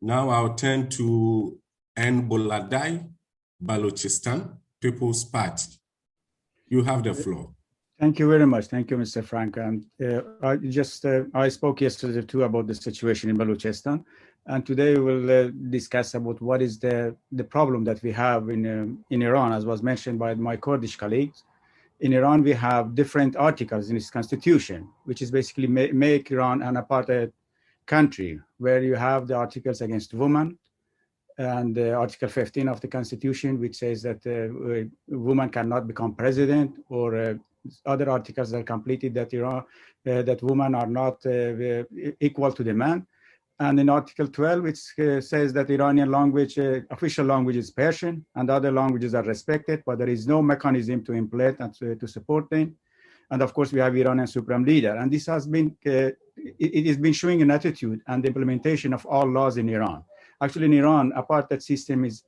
Now I'll turn to Boladai, Balochistan People's Party. You have the floor. Thank you very much. Thank you, Mr. Frank. And I spoke yesterday too about the situation in Balochistan, and today we'll discuss about what is the problem that we have in Iran, as was mentioned by my Kurdish colleagues. In Iran, we have different articles in its constitution, which is basically make Iran an apartheid country, where you have the articles against women, and Article 15 of the Constitution, which says that women cannot become president, or other articles that are completed that that women are not equal to the man. And in Article 12, which says that Iranian language, official language is Persian, and other languages are respected, but there is no mechanism to implement and to support them. And of course, we have Iranian supreme leader, and this has been it has been showing an attitude and the implementation of all laws in Iran. Actually, in Iran, apartheid system is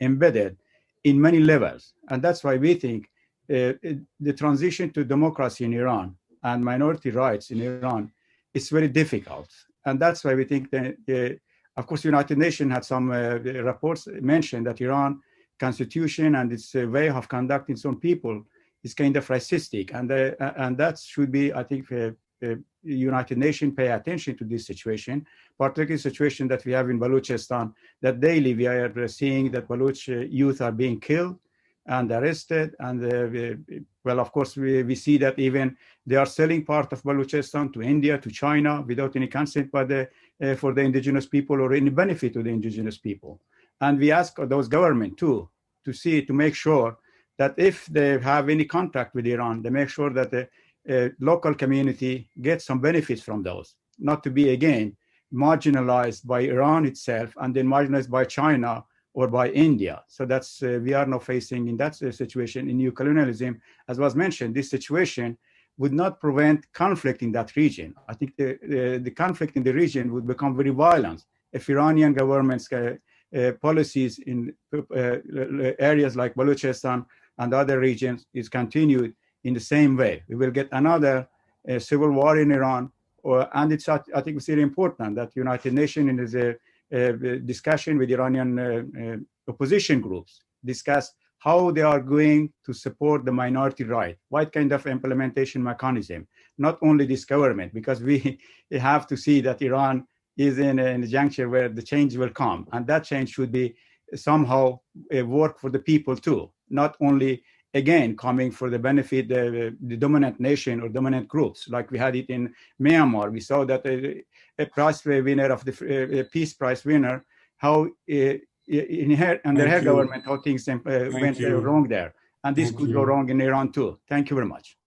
embedded in many levels, and that's why we think the transition to democracy in Iran and minority rights in Iran is very difficult. And that's why we think that, of course, United Nations had some reports mentioned that Iran constitution and its way of conducting its own people is kind of racistic. And that should be, I think, United Nations pay attention to this situation, particularly the situation that we have in Balochistan, that daily we are seeing that Baloch youth are being killed and arrested. And well, of course, we see that even they are selling part of Balochistan to India, to China, without any consent for the indigenous people or any benefit to the indigenous people. And we ask those government too to make sure that if they have any contact with Iran, they make sure that the local community gets some benefits from those, not to be again marginalized by Iran itself and then marginalized by China or by India. So that's we are now facing in that situation in new colonialism. As was mentioned, this situation would not prevent conflict in that region. I think the conflict in the region would become very violent if Iranian government's policies in areas like Balochistan and other regions is continued in the same way. We will get another civil war in Iran, and it's, I think it's very important that United Nations in its discussion with Iranian opposition groups discuss how they are going to support the minority right, what kind of implementation mechanism, not only this government, because we have to see that Iran is in a juncture where the change will come, and that change should be somehow work for the people too, not only again coming for the benefit the dominant nation or dominant groups, like we had it in Myanmar. We saw that a prize winner of the peace prize winner, how under her government, how things went wrong there. And this could go wrong in Iran too. Thank you very much.